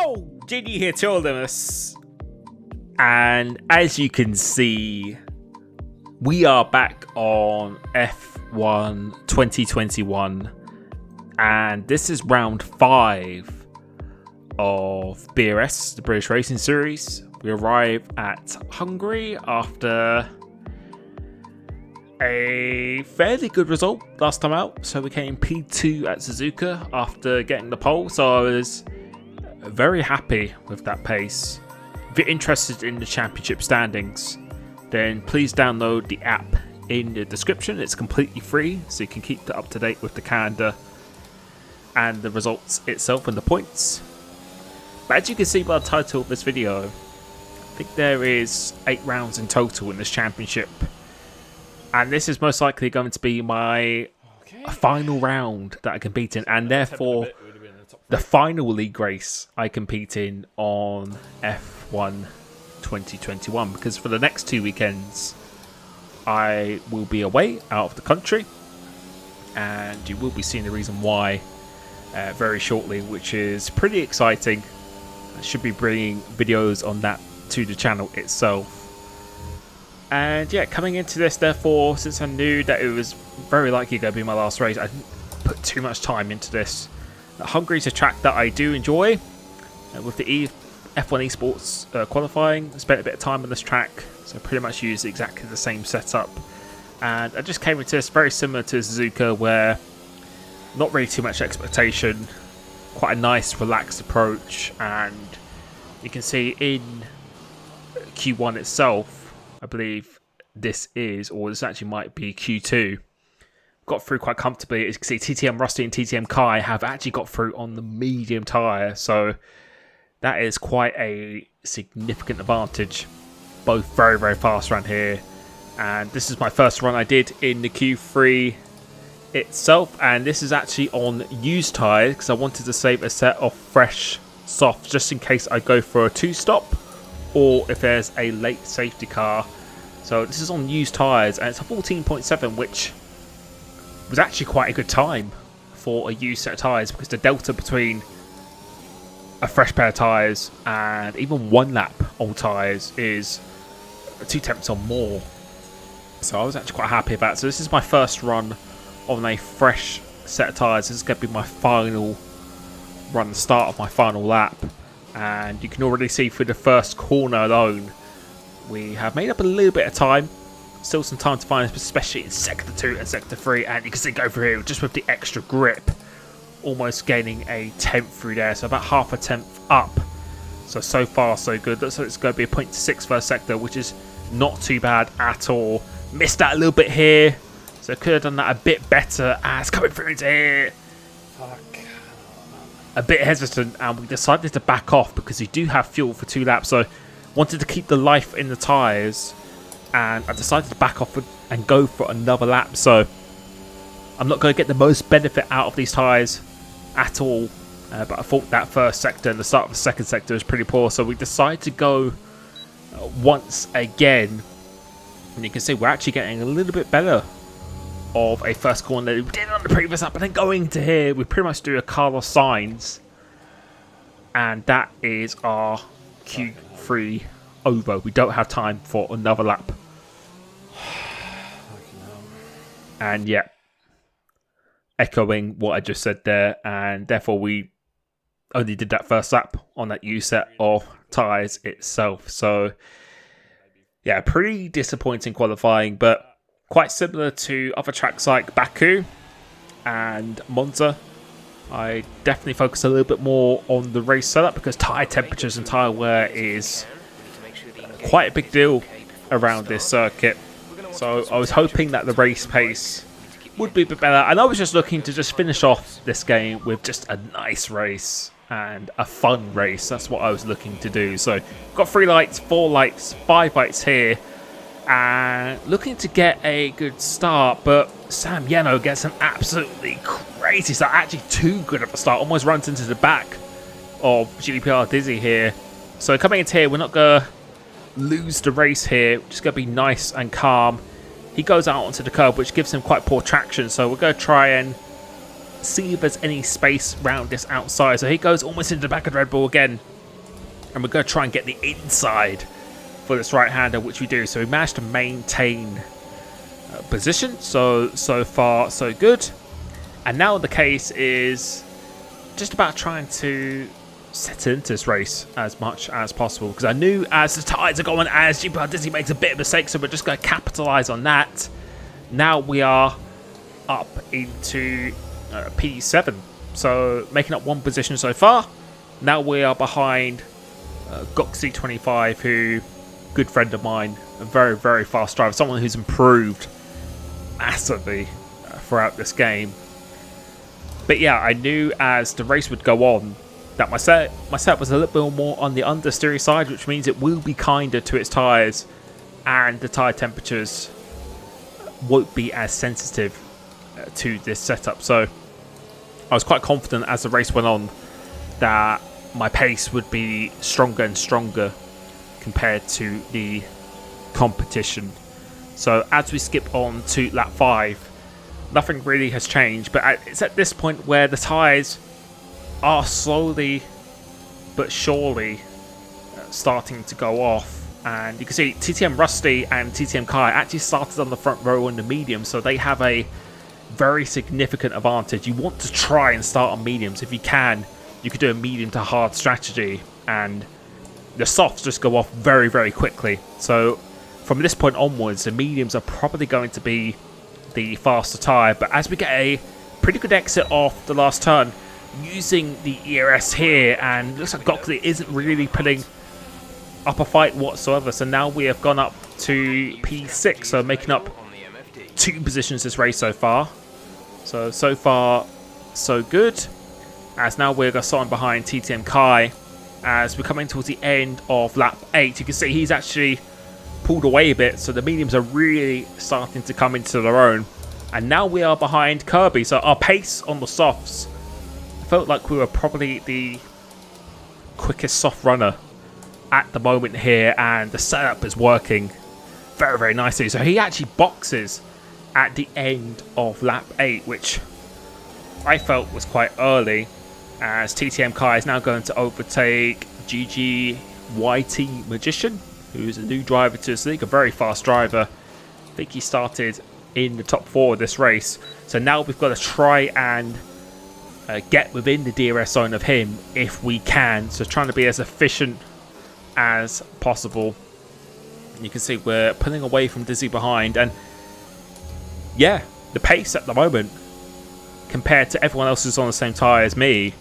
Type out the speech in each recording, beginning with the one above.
Yo, Genie here to Limitless, and as you can see, we are back on F1 2021, and this is round 5 of BRS, the British Racing Series. We arrive at Hungary after a fairly good result last time out, so we came P2 at Suzuka after getting the pole, so I was very happy with that pace. If you're interested in the championship standings, then please download the app in the description. It's completely free, so you can keep up to date with the calendar and the results itself and the points. But as you can see by the title of this video, I think there is 8 rounds in total in this championship, and this is most likely going to be my final round that I compete in, and therefore the final league race I compete in on F1 2021, because for the next 2 weekends I will be away out of the country, and you will be seeing the reason why very shortly, which is pretty exciting. I should be bringing videos on that to the channel itself. And yeah, coming into this, therefore, since I knew that it was very likely going to be my last race, I didn't put too much time into this. Hungary is a track that I do enjoy. With the F1 Esports qualifying, I spent a bit of time on this track, so I pretty much used exactly the same setup. And I just came into this very similar to Suzuka, where not really too much expectation, quite a nice relaxed approach, and you can see in Q1 itself, I believe this is, or this actually might be Q2, got through quite comfortably. As you can see, TTM Rusty and TTM Kai have actually got through on the medium tyre, so that is quite a significant advantage. Both very, very fast around here, and this is my first run I did in the Q3 itself, and this is actually on used tyres because I wanted to save a set of fresh softs just in case I go for a 2-stop or if there's a late safety car. So this is on used tyres, and it's a 14.7, which was actually quite a good time for a used set of tyres, because the delta between a fresh pair of tyres and even 1 lap old tyres is 2 tenths or more. So I was actually quite happy about it. So this is my first run on a fresh set of tyres. This is going to be my final run, the start of my final lap. And you can already see through the first corner alone, we have made up a little bit of time. Still some time to find, especially in Sector 2 and Sector 3. And you can see go through here just with the extra grip, almost gaining a tenth through there. So about half a tenth up. So far, so good. So it's going to be a 0.6 first sector, which is not too bad at all. Missed that a little bit here. So could have done that a bit better as coming through into here. Fuck. A bit hesitant, and we decided to back off because we do have fuel for 2 laps. So wanted to keep the life in the tyres, and I decided to back off and go for another lap. So I'm not going to get the most benefit out of these tyres at all, but I thought that first sector and the start of the second sector was pretty poor. So we decided to go once again, and you can see we're actually getting a little bit better of a first corner than we did on the previous lap. But then going to here, we pretty much do a Carlos Sainz, and that is our Q3 over. We don't have time for another lap. And yeah, echoing what I just said there, and therefore we only did that first lap on that U set of tyres itself. So yeah, pretty disappointing qualifying, but quite similar to other tracks like Baku and Monza. I definitely focus a little bit more on the race setup because tyre temperatures and tyre wear is quite a big deal around this circuit. So I was hoping that the race pace would be a bit better, and I was just looking to just finish off this game with just a nice race and a fun race. That's what I was looking to do. So got 3 lights, 4 lights, 5 lights here, and looking to get a good start, but Sam Yeno gets an absolutely crazy start, actually too good of a start, almost runs into the back of GDPR Dizzy here. So coming into here, we're not going to lose the race here, we're just going to be nice and calm. He goes out onto the curb, which gives him quite poor traction, so we're going to try and see if there's any space around this outside. So he goes almost into the back of the Red Bull again, and we're going to try and get the inside for this right-hander, which we do. So we managed to maintain position, so far so good. And now the case is just about trying to set into this race as much as possible, because I knew as the tyres are going, as GP Dizzy makes a bit of a mistake, so we're just going to capitalise on that. Now we are up into P7, so making up one position so far. Now we are behind Goxy25, who, good friend of mine, a very, very fast driver, someone who's improved massively throughout this game. But yeah, I knew as the race would go on that my set was a little bit more on the understeery side, which means it will be kinder to its tyres, and the tyre temperatures won't be as sensitive to this setup. So I was quite confident as the race went on that my pace would be stronger and stronger compared to the competition. So as we skip on to lap 5, nothing really has changed, but it's at this point where the tyres are slowly but surely starting to go off. And you can see TTM Rusty and TTM Kai actually started on the front row on the medium, so they have a very significant advantage. You want to try and start on mediums if you can. You could do a medium to hard strategy, and the softs just go off very, very quickly. So from this point onwards, the mediums are probably going to be the faster tyre. But as we get a pretty good exit off the last turn, using the ERS here, and it looks like Goxley isn't really putting up a fight whatsoever. So now we have gone up to P6, so making up 2 positions this race so far. So far, so good. As now we're starting behind TTM Kai. As we're coming towards the end of lap 8, you can see he's actually pulled away a bit, so the mediums are really starting to come into their own. And now we are behind Kirby, so our pace on the softs, I felt like we were probably the quickest soft runner at the moment here, and the setup is working very, very nicely. So he actually boxes at the end of lap 8, which I felt was quite early, as TTM Kai is now going to overtake GGYT Magician, who's a new driver to this league, a very fast driver. I think he started in the top 4 of this race. So now we've got to try and get within the DRS zone of him if we can. So trying to be as efficient as possible. You can see we're pulling away from Dizzy behind, and yeah, the pace at the moment compared to everyone else who's on the same tyre as me,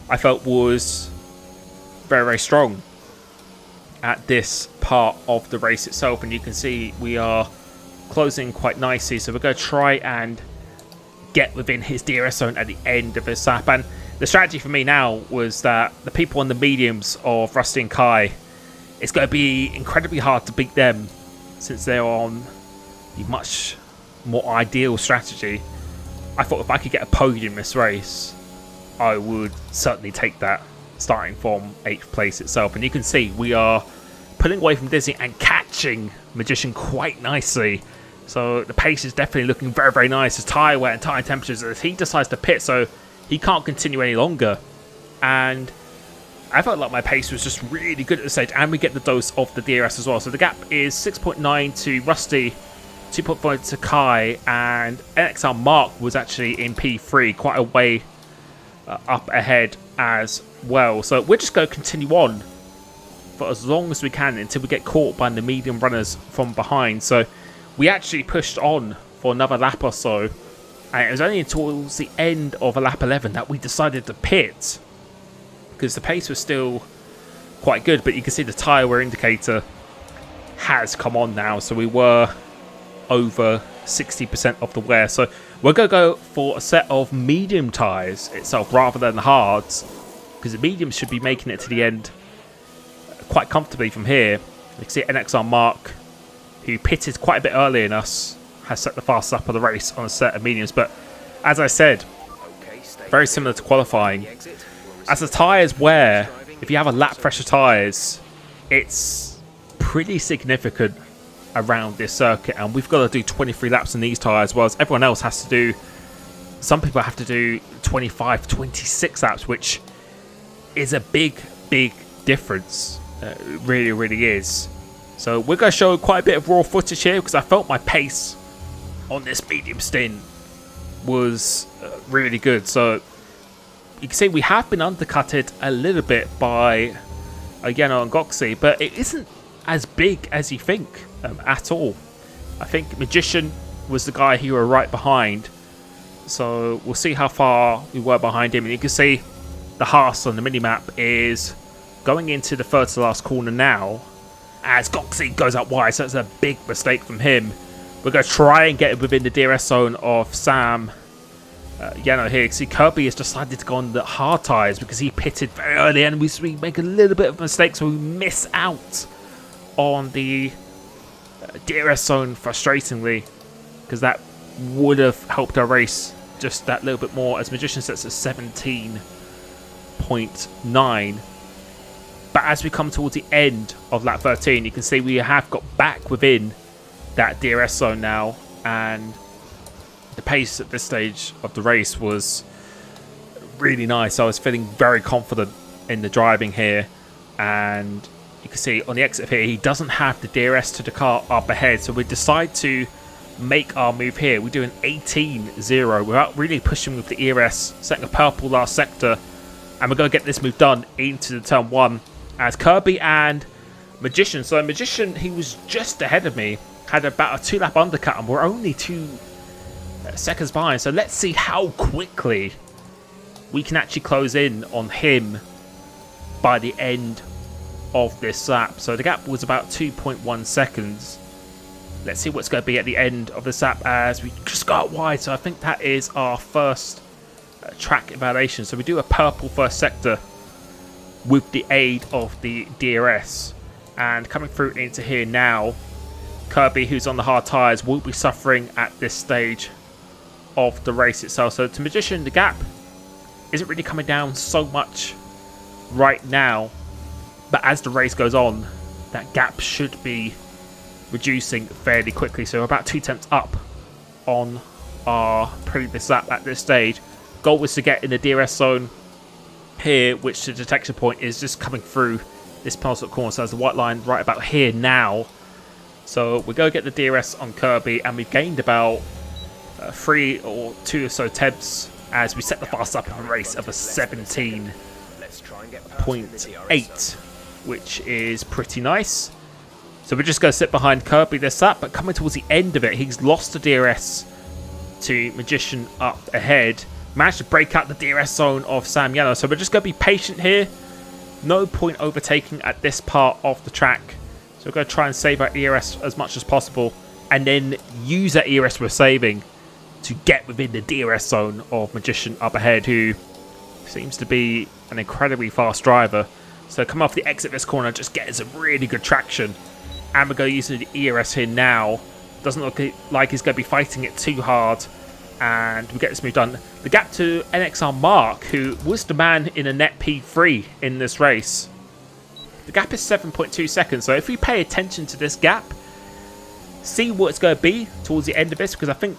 I felt was very, very strong at this part of the race itself. And you can see we are closing quite nicely, so we're going to try and get within his DRS zone at the end of his lap. And the strategy for me now was that the people on the mediums of Rusty and Kai, it's going to be incredibly hard to beat them since they're on the much more ideal strategy. I thought if I could get a podium this race, I would certainly take that, starting from 8th place itself. And you can see we are pulling away from Dizzy and catching Magician quite nicely. So the pace is definitely looking very, very nice. His tyre wear and tyre temperatures, as he decides to pit, so he can't continue any longer. And I felt like my pace was just really good at the stage, and we get the dose of the DRS as well. So the gap is 6.9 to Rusty, 2.5 to Kai, and NXR Mark was actually in P3, quite a way up ahead as well. So we're just going to continue on for as long as we can until we get caught by the medium runners from behind. So we actually pushed on for another lap or so, and it was only towards the end of a lap 11 that we decided to pit, because the pace was still quite good. But you can see the tyre wear indicator has come on now, so we were over 60% of the wear. So we're going to go for a set of medium tyres itself rather than the hards, because the mediums should be making it to the end quite comfortably from here. You can see NXR Mark, who pitted quite a bit earlier than us, has set the fastest lap of the race on a set of mediums. But as I said, very similar to qualifying. As the tyres wear, if you have a lap fresher tyres, it's pretty significant around this circuit, and we've got to do 23 laps in these tyres, whereas everyone else has to do, some people have to do 25, 26 laps, which is a big, big difference. It really, really is. So we're going to show quite a bit of raw footage here because I felt my pace on this medium stint was really good. So you can see we have been undercutted a little bit by Yano and Goxie, but it isn't as big as you think at all. I think Magician was the guy who were right behind. So we'll see how far we were behind him. And you can see the Haas on the minimap is going into the third to last corner now as Goxie goes out wide. So that's a big mistake from him. We're going to try and get within the DRS zone of Sam Yano here. See, Kirby has decided to go on the hard tyres because he pitted very early and we make a little bit of a mistake, so we miss out on the DRS zone frustratingly, because that would have helped our race just that little bit more as Magician sets at 17.9. But as we come towards the end of lap 13, you can see we have got back within that DRS zone now, and the pace at this stage of the race was really nice. I was feeling very confident in the driving here, and you can see on the exit here he doesn't have the DRS to the car up ahead, so we decide to make our move here. We do an 18-0 without really pushing with the ERS, setting a purple last sector, and we're going to get this move done into the turn 1 as Kirby and Magician. So Magician, he was just ahead of me, had about a 2-lap undercut, and we're only 2 seconds behind. So let's see how quickly we can actually close in on him by the end of this lap. So the gap was about 2.1 seconds. Let's see what's going to be at the end of this lap as we just got wide. So I think that is our first track evaluation. So we do a purple first sector with the aid of the DRS, and coming through into here now, Kirby, who's on the hard tyres, will be suffering at this stage of the race itself. So to Magician, the gap isn't really coming down so much right now, but as the race goes on, that gap should be reducing fairly quickly. So we're about 2 tenths up on our previous lap at this stage. Goal was to get in the DRS zone here, which the detection point is just coming through this penultimate corner. So there's the white line right about here now. So we go get the DRS on Kirby, and we've gained about 3 or 2 or so tenths as we set the fast up in the race of a 17.8, which is pretty nice. So we're just going to sit behind Kirby this lap, but coming towards the end of it, he's lost the DRS to Magician up ahead. Managed to break out the DRS zone of Sam Yano. So we're just going to be patient here. No point overtaking at this part of the track. So we're going to try and save our ERS as much as possible, and then use that ERS we're saving to get within the DRS zone of Magician up ahead, who seems to be an incredibly fast driver. So coming off the exit of this corner, just getting some really good traction. And we're going to use the ERS here now. Doesn't look like he's going to be fighting it too hard. And we get this move done. The gap to NXR Mark, who was the man in a net P3 in this race. The gap is 7.2 seconds. So if we pay attention to this gap, see what it's going to be towards the end of this, because I think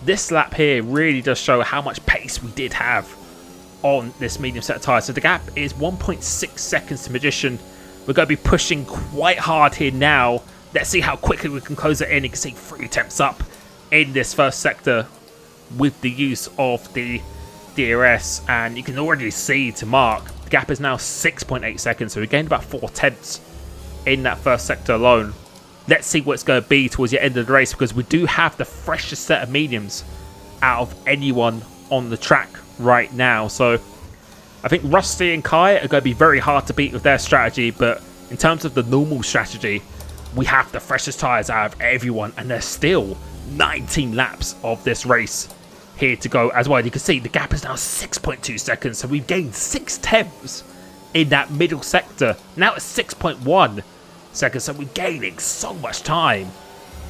this lap here really does show how much pace we did have on this medium set of tyres. So the gap is 1.6 seconds to Magician. We're going to be pushing quite hard here now. Let's see how quickly we can close it in. You can see 3 attempts up in this first sector with the use of the DRS, and you can already see to Mark, the gap is now 6.8 seconds, so we gained about 4 tenths in that first sector alone. Let's see what it's going to be towards the end of the race, because we do have the freshest set of mediums out of anyone on the track right now. So I think Rusty and Kai are going to be very hard to beat with their strategy, but in terms of the normal strategy, we have the freshest tyres out of everyone, and there's still 19 laps of this race here to go as well. You can see the gap is now 6.2 seconds, so we've gained 6 tenths in that middle sector. Now it's 6.1 seconds, so we're gaining so much time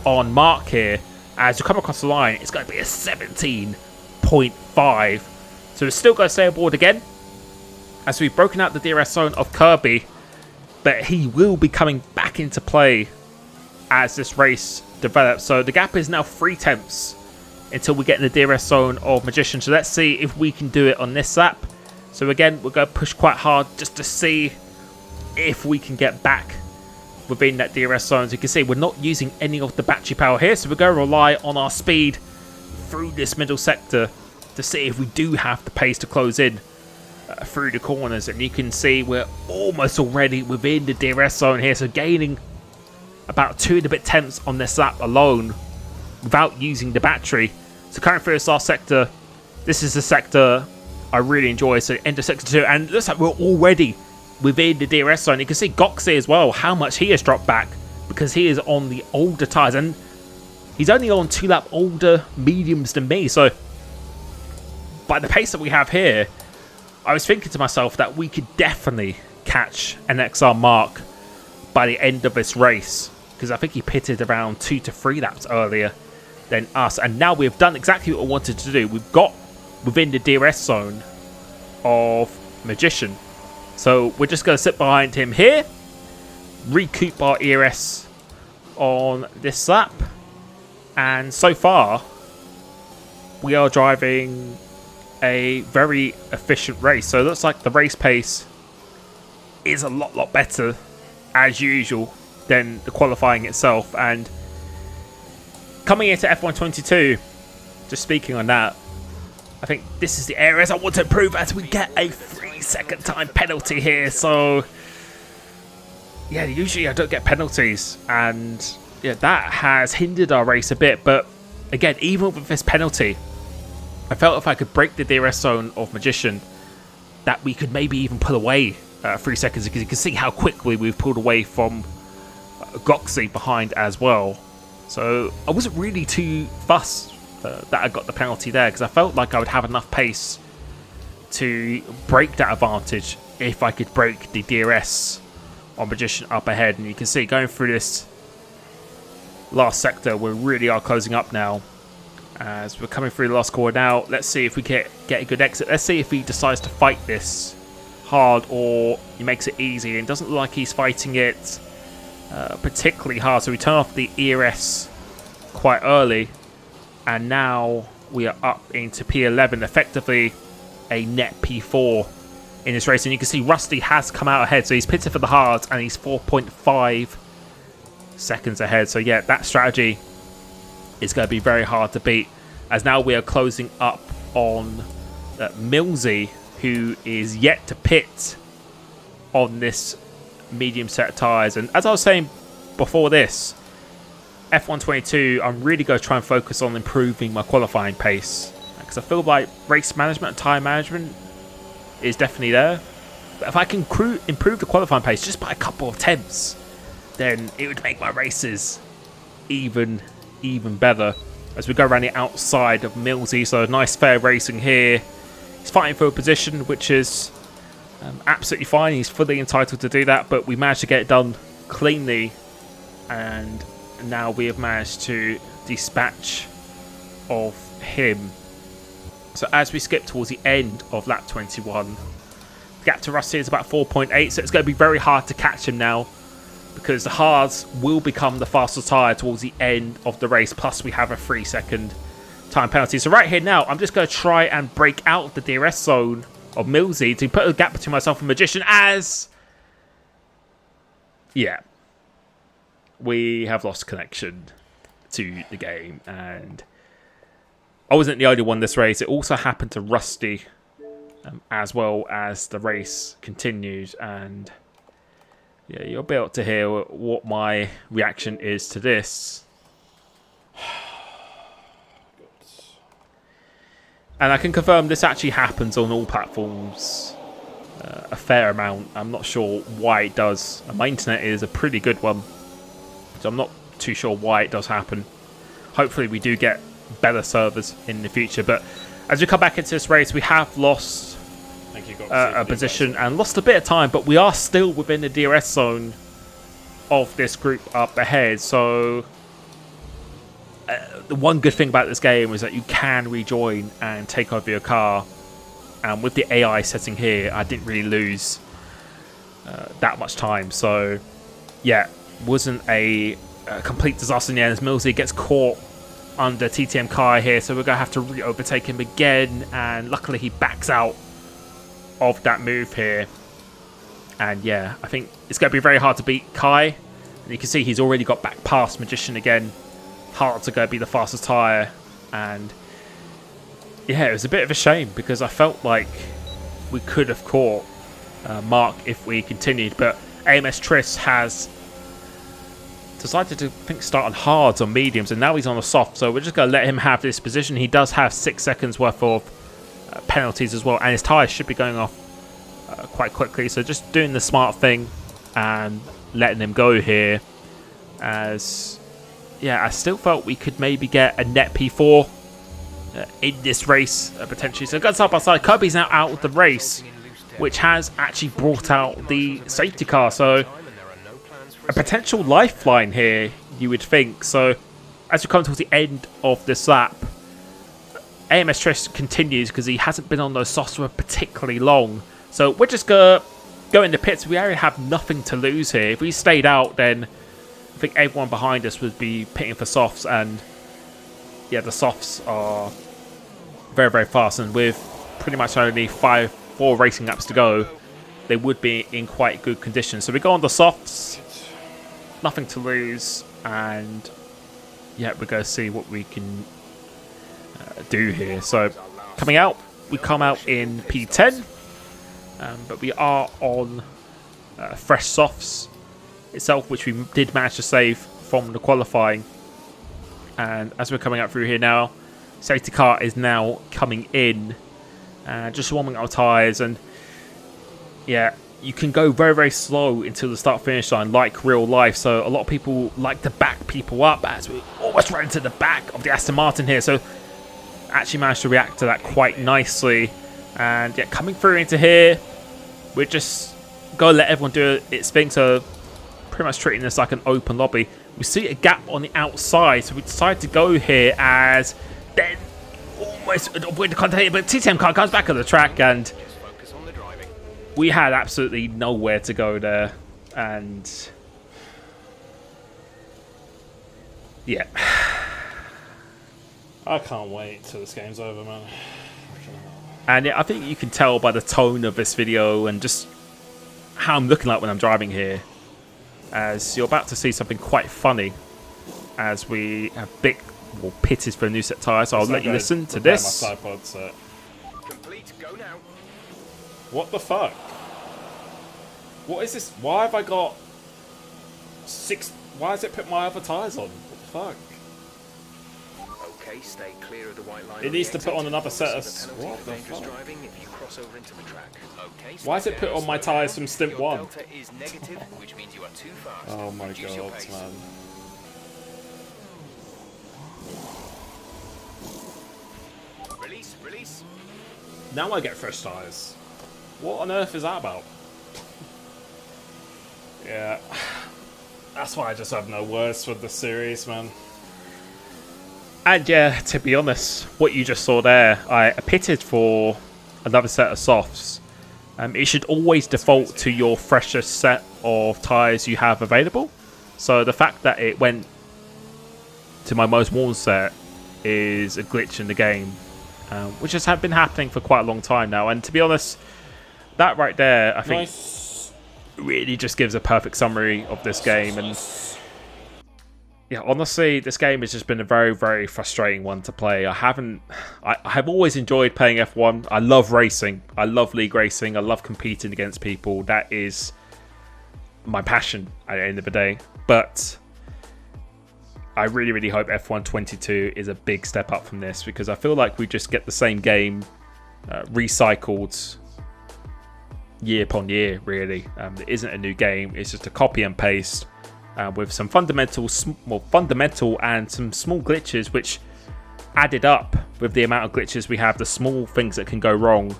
on Mark here. As you come across the line, it's going to be a 17.5. So we're still going to stay aboard again, as we've broken out the DRS zone of Kirby, but he will be coming back into play as this race develops. So the gap is now 3 tenths until we get in the DRS zone of Magician. So let's see if we can do it on this lap. So again, we're going to push quite hard just to see if we can get back within that DRS zone. As you can see, we're not using any of the battery power here, so we're going to rely on our speed through this middle sector to see if we do have the pace to close in through the corners. And you can see we're almost already within the DRS zone here, so gaining about 2 and a bit tenths on this lap alone without using the battery. So currently through this last sector, this is the sector I really enjoy, so enter sector 2, and it looks like we're already within the DRS zone. You can see Goxie as well, how much he has dropped back because he is on the older tyres, and he's only on 2 lap older mediums than me. So by the pace that we have here, I was thinking to myself that we could definitely catch an XR mark by the end of this race, because I think he pitted around 2 to 3 laps earlier than us, and now we've done exactly what we wanted to do. We've got within the DRS zone of Magician, so we're just going to sit behind him here, recoup our ERS on this lap, and so far we are driving a very efficient race. So it looks like the race pace is a lot better as usual than the qualifying itself. And coming into F1 22, just speaking on that, I think this is the areas I want to improve as we get a 3-second time penalty here. So yeah, usually I don't get penalties, and yeah, that has hindered our race a bit. But again, even with this penalty, I felt if I could break the DRS zone of Magician, that we could maybe even pull away 3 seconds, because you can see how quickly we've pulled away from Goxie behind as well. So I wasn't really too fussed that I got the penalty there, because I felt like I would have enough pace to break that advantage if I could break the DRS on Magician up ahead. And you can see going through this last sector, we really are closing up now as we're coming through the last corner now. Let's see if we get a good exit. Let's see if he decides to fight this hard or he makes it easy. And it doesn't look like he's fighting it particularly hard, so we turn off the ERS quite early, and now we are up into P11, effectively a net P4 in this race. And you can see Rusty has come out ahead, so he's pitted for the hards and he's 4.5 seconds ahead. So yeah, that strategy is going to be very hard to beat, as now we are closing up on Millsy, who is yet to pit on this medium set of tyres. And as I was saying before this, F1 22, I'm really going to try and focus on improving my qualifying pace, because I feel like race management and tyre management is definitely there. But if I can improve the qualifying pace just by a couple of tenths, then it would make my races even better as we go around the outside of Millsy. So nice fair racing here. He's fighting for a position, which is absolutely fine. He's fully entitled to do that, but we managed to get it done cleanly, and now we have managed to dispatch of him. So as we skip towards the end of lap 21, the gap to Rusty is about 4.8, so it's going to be very hard to catch him now, because the hards will become the faster tyre towards the end of the race, plus we have a 3-second time penalty. So right here now, I'm just going to try and break out the DRS zone of Millsy to put a gap between myself and Magician, as yeah, we have lost connection to the game, and I wasn't the only one this race. It also happened to Rusty as well as the race continues, and yeah, you'll be able to hear what my reaction is to this. And I can confirm this actually happens on all platforms a fair amount. I'm not sure why it does. My internet is a pretty good one, so I'm not too sure why it does happen. Hopefully we do get better servers in the future. But as we come back into this race, we have lost a position and lost a bit of time, but we are still within the DRS zone of this group up ahead. So the one good thing about this game is that you can rejoin and take over your car, and with the AI setting here, I didn't really lose that much time. So yeah, wasn't a complete disaster in the end, as Millsy gets caught under TTM Kai here, so we're going to have to re-overtake him again, and luckily he backs out of that move here. And yeah, I think it's going to be very hard to beat Kai. And you can see he's already got back past Magician again. Hard to go be the fastest tyre. And yeah, it was a bit of a shame because I felt like we could have caught Mark if we continued. But AMS Triss has decided to, I think, start on hards or mediums, and now he's on the soft, so we're just going to let him have this position. He does have 6 seconds worth of penalties as well, and his tyres should be going off quite quickly, so just doing the smart thing and letting him go here. As yeah, I still felt we could maybe get a net P4 in this race potentially. So guns up outside, Kirby's now out of the race, which has actually brought out the safety car, so a potential lifeline here, you would think. So as we come towards the end of this lap, AMS Triss continues because he hasn't been on those softs for particularly long. So we're just going to go in the pits. We already have nothing to lose here. If we stayed out, then I think everyone behind us would be pitting for softs. And yeah, the softs are very, very fast. And with pretty much only 4 racing laps to go, they would be in quite good condition. So we go on the softs. Nothing to lose, and yeah, we're going to see what we can do here. So coming out, we come out in P10, but we are on fresh softs itself, which we did manage to save from the qualifying. And as we're coming out through here now, safety car is now coming in, just warming our tyres. And yeah, you can go very, very slow until the start-finish line, like real life. So a lot of people like to back people up, as we almost ran into the back of the Aston Martin here. So actually managed to react to that quite nicely. And yeah, coming through into here, we're just going to let everyone do its thing. So pretty much treating this like an open lobby. We see a gap on the outside, so we decide to go here, as then almost avoid the contact. But TTM car comes back on the track, and we had absolutely nowhere to go there. And yeah, I can't wait till this game's over, man. And yeah, I think you can tell by the tone of this video and just how I'm looking like when I'm driving here, as you're about to see something quite funny as we have pitted for a new set tyre. So I'll let you listen to this. My tripod set. Complete, go now. What the fuck? What is this? Why have I got 6? Why has it put my other tyres on? What the fuck? Okay, stay clear of the white line. It needs to put on another set of... What the fuck? Why has it put on my tyres from stint 1? Oh my god, man. Release. Now I get fresh tyres. What on earth is that about? Yeah. That's why I just have no words for the series, man. And yeah, to be honest, what you just saw there, I pitted for another set of softs. It should always default to your freshest set of tyres you have available. So the fact that it went to my most worn set is a glitch in the game, which has been happening for quite a long time now. And to be honest, that right there, I think, really just gives a perfect summary of this game. And yeah, honestly, this game has just been a very, very frustrating one to play. I have always enjoyed playing F1. I love racing. I love league racing. I love competing against people. That is my passion at the end of the day. But I really, really hope F1 22 is a big step up from this, because I feel like we just get the same game recycled year upon year, really. It isn't a new game. It's just a copy and paste. With some fundamental and some small glitches, which added up with the amount of glitches we have, the small things that can go wrong,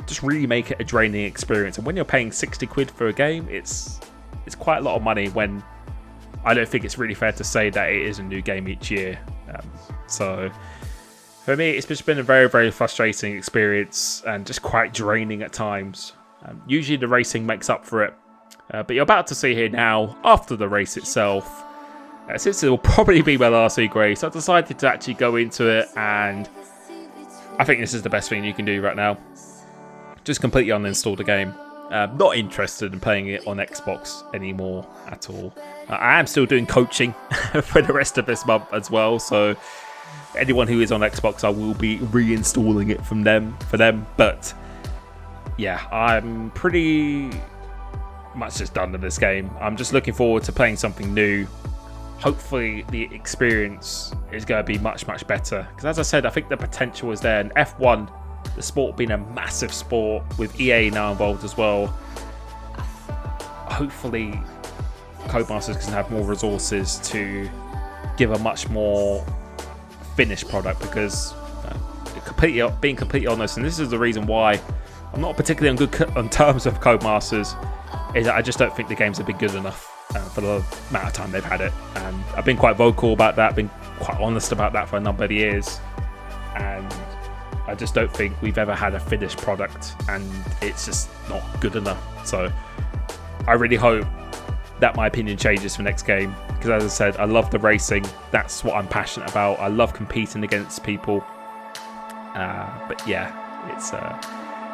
just really make it a draining experience. And when you're paying 60 quid for a game, it's quite a lot of money, when I don't think it's really fair to say that it is a new game each year. So for me, it's just been a very, very frustrating experience and just quite draining at times. Usually the racing makes up for it. But you're about to see here now, after the race itself, since it will probably be my last week race, I decided to actually go into it, and I think this is the best thing you can do right now. Just completely uninstall the game. Not interested in playing it on Xbox anymore at all. I am still doing coaching for the rest of this month as well, so anyone who is on Xbox, I will be reinstalling it for them. But yeah, I'm pretty much just done with this game. I'm just looking forward to playing something new. Hopefully the experience is going to be much better, because as I said, I think the potential is there. And F1, the sport being a massive sport with EA now involved as well, hopefully Codemasters can have more resources to give a much more finished product, because being completely honest, and this is the reason why I'm not particularly on terms of Codemasters, is that I just don't think the games have been good enough for the amount of time they've had it. And I've been quite vocal about that, been quite honest about that for a number of years, and I just don't think we've ever had a finished product, and it's just not good enough. So I really hope that my opinion changes for next game, because as I said, I love the racing. That's what I'm passionate about. I love competing against people. But yeah,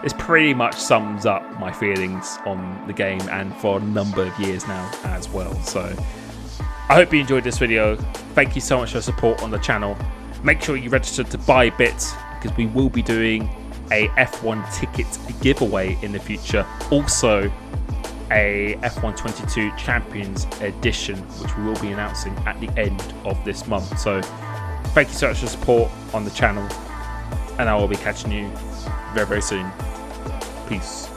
it's pretty much sums up my feelings on the game, and for a number of years now as well. So I hope you enjoyed this video. Thank you so much for your support on the channel. Make sure you register to buy bits, because we will be doing a F1 ticket giveaway in the future. Also a F1 22 Champions Edition, which we will be announcing at the end of this month. So thank you so much for your support on the channel, and I will be catching you very soon. Peace.